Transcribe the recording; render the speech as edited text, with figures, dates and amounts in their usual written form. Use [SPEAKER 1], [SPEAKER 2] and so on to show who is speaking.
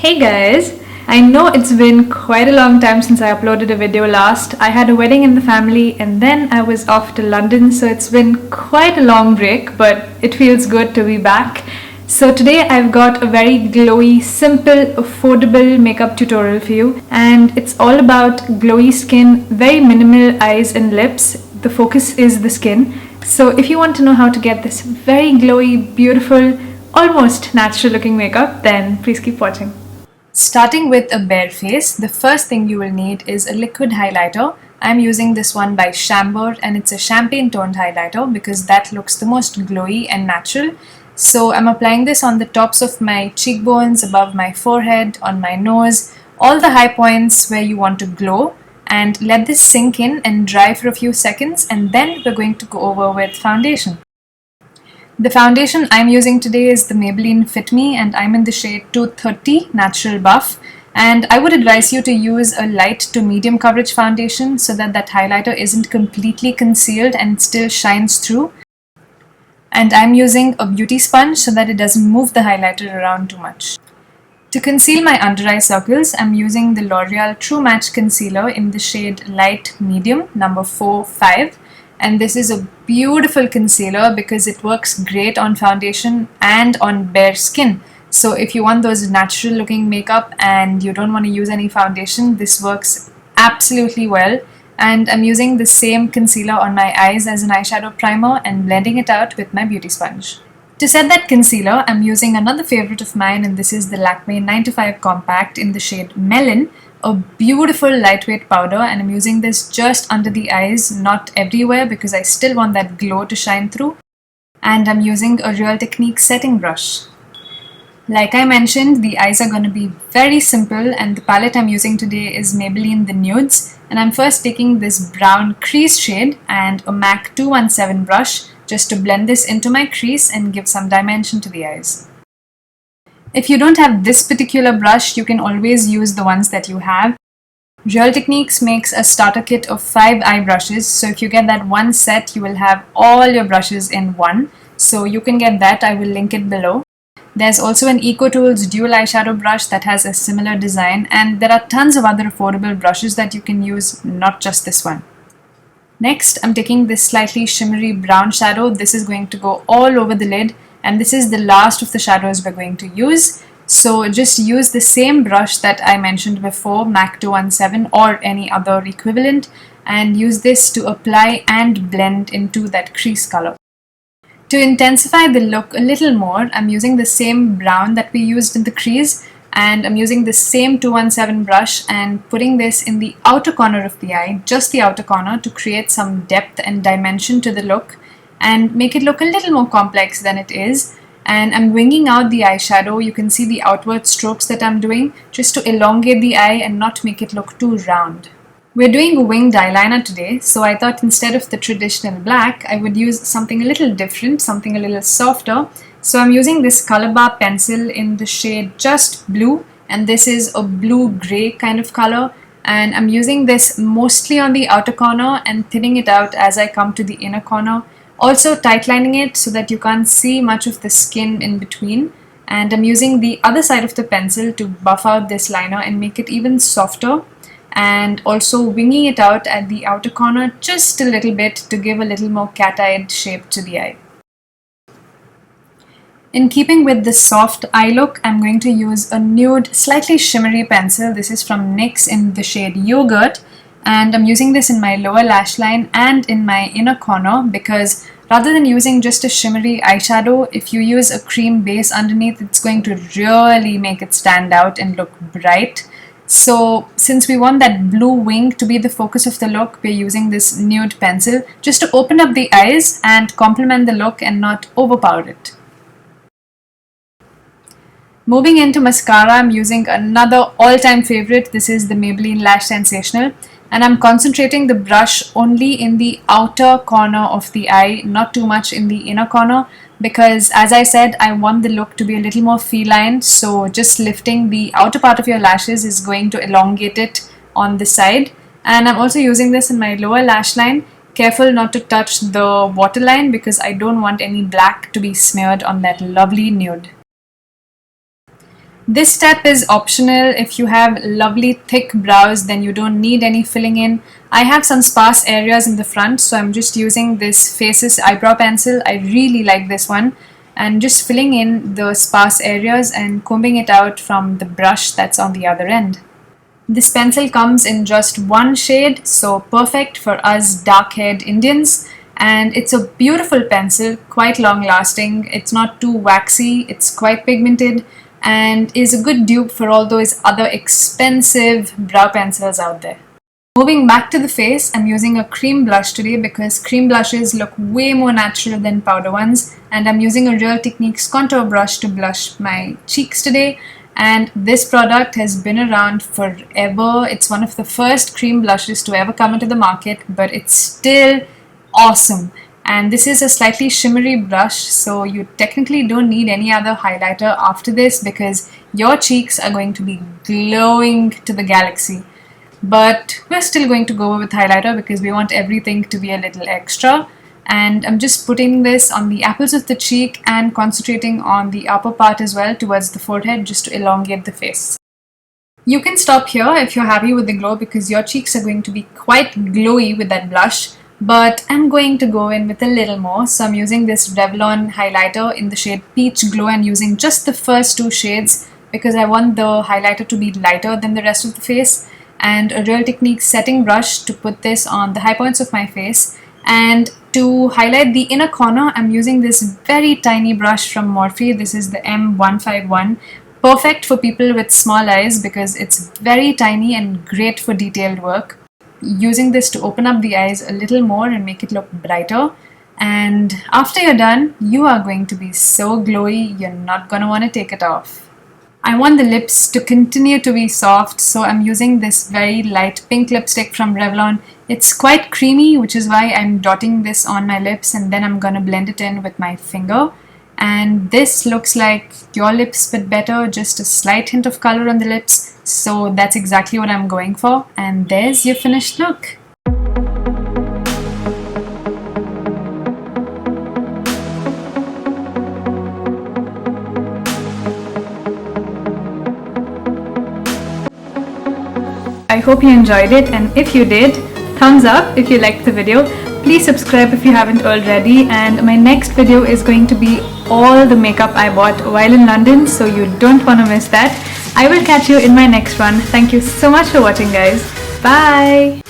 [SPEAKER 1] Hey guys! I know it's been quite a long time since I uploaded a video last. I had a wedding in the family and then I was off to London, so it's been quite a long break, but it feels good to be back. So today I've got a very glowy, simple, affordable makeup tutorial for you, and it's all about glowy skin, very minimal eyes and lips. The focus is the skin. So if you want to know how to get this very glowy, beautiful, almost natural looking makeup, then please keep watching. Starting with a bare face, the first thing you will need is a liquid highlighter. I'm using this one by Chambor and it's a champagne toned highlighter because that looks the most glowy and natural. So I'm applying this on the tops of my cheekbones, above my forehead, on my nose, all the high points where you want to glow, and let this sink in and dry for a few seconds, and then we're going to go over with foundation. The foundation I'm using today is the Maybelline Fit Me and I'm in the shade 230 Natural Buff, and I would advise you to use a light to medium coverage foundation so that that highlighter isn't completely concealed and still shines through. And I'm using a beauty sponge so that it doesn't move the highlighter around too much. To conceal my under eye circles, I'm using the L'Oreal True Match Concealer in the shade Light Medium, number 45. And this is a beautiful concealer because it works great on foundation and on bare skin. So if you want those natural looking makeup and you don't want to use any foundation, this works absolutely well. And I'm using the same concealer on my eyes as an eyeshadow primer and blending it out with my beauty sponge. To set that concealer, I'm using another favorite of mine, and this is the Lakme 9 to 5 Compact in the shade Melon. A beautiful lightweight powder, and I'm using this just under the eyes, not everywhere, because I still want that glow to shine through. And I'm using a Real Technique setting brush. Like I mentioned, the eyes are going to be very simple, and the palette I'm using today is Maybelline the Nudes. And I'm first taking this brown crease shade and a MAC 217 brush just to blend this into my crease and give some dimension to the eyes. If you don't have this particular brush, you can always use the ones that you have. Real Techniques makes a starter kit of 5 eye brushes, so if you get that one set, you will have all your brushes in one. So you can get that, I will link it below. There's also an EcoTools dual eyeshadow brush that has a similar design, and there are tons of other affordable brushes that you can use, not just this one. Next, I'm taking this slightly shimmery brown shadow. This is going to go all over the lid, and this is the last of the shadows we're going to use. So just use the same brush that I mentioned before, MAC 217 or any other equivalent, and use this to apply and blend into that crease color. To intensify the look a little more, I'm using the same brown that we used in the crease, and I'm using the same 217 brush and putting this in the outer corner of the eye, just the outer corner, to create some depth and dimension to the look and make it look a little more complex than it is. And I'm winging out the eyeshadow. You can see the outward strokes that I'm doing just to elongate the eye and not make it look too round. We're doing a winged eyeliner today, so I thought instead of the traditional black, I would use something a little different, something a little softer. So I'm using this Colorbar pencil in the shade Just Blue, and this is a blue-gray kind of color. And I'm using this mostly on the outer corner and thinning it out as I come to the inner corner. Also tightlining it so that you can't see much of the skin in between. And I'm using the other side of the pencil to buff out this liner and make it even softer. And also winging it out at the outer corner just a little bit to give a little more cat-eyed shape to the eye. In keeping with the soft eye look, I'm going to use a nude, slightly shimmery pencil. This is from NYX in the shade Yougurt, and I'm using this in my lower lash line and in my inner corner because rather than using just a shimmery eyeshadow, if you use a cream base underneath, it's going to really make it stand out and look bright. So since we want that blue wing to be the focus of the look, we're using this nude pencil just to open up the eyes and complement the look and not overpower it. Moving into mascara, I'm using another all-time favorite. This is the Maybelline Lash Sensational, and I'm concentrating the brush only in the outer corner of the eye, not too much in the inner corner, because as I said, I want the look to be a little more feline, so just lifting the outer part of your lashes is going to elongate it on the side. And I'm also using this in my lower lash line. Careful not to touch the waterline because I don't want any black to be smeared on that lovely nude. This step is optional. If you have lovely thick brows, then you don't need any filling in. I have some sparse areas in the front, so I'm just using this Faces eyebrow pencil. I really like this one. And just filling in the sparse areas and combing it out from the brush that's on the other end. This pencil comes in just one shade, so perfect for us dark-haired Indians. And it's a beautiful pencil, quite long lasting. It's not too waxy, it's quite pigmented, and is a good dupe for all those other expensive brow pencils out there. Moving back to the face, I'm using a cream blush today because cream blushes look way more natural than powder ones, and I'm using a Real Techniques contour brush to blush my cheeks today. And this product has been around forever. It's one of the first cream blushes to ever come into the market, but it's still awesome. And this is a slightly shimmery brush, so you technically don't need any other highlighter after this because your cheeks are going to be glowing to the galaxy. But we're still going to go with highlighter because we want everything to be a little extra. And I'm just putting this on the apples of the cheek and concentrating on the upper part as well towards the forehead, just to elongate the face. You can stop here if you're happy with the glow because your cheeks are going to be quite glowy with that blush. But I'm going to go in with a little more, so I'm using this Revlon highlighter in the shade Peach Glow and using just the first two shades because I want the highlighter to be lighter than the rest of the face, and a Real Techniques setting brush to put this on the high points of my face. And to highlight the inner corner, I'm using this very tiny brush from Morphe. This is the M151. Perfect for people with small eyes because it's very tiny and great for detailed work. Using this to open up the eyes a little more and make it look brighter. And after you're done, you are going to be so glowy, you're not going to want to take it off. I want the lips to continue to be soft, so I'm using this very light pink lipstick from Revlon. It's quite creamy, which is why I'm dotting this on my lips, and then I'm going to blend it in with my finger. And this looks like your lips but better, just a slight hint of color on the lips. So that's exactly what I'm going for. And there's your finished look. I hope you enjoyed it, and if you did, thumbs up if you liked the video. Please subscribe if you haven't already, and my next video is going to be all the makeup I bought while in London, so you don't want to miss that. I will catch you in my next one. Thank you so much for watching, guys. Bye!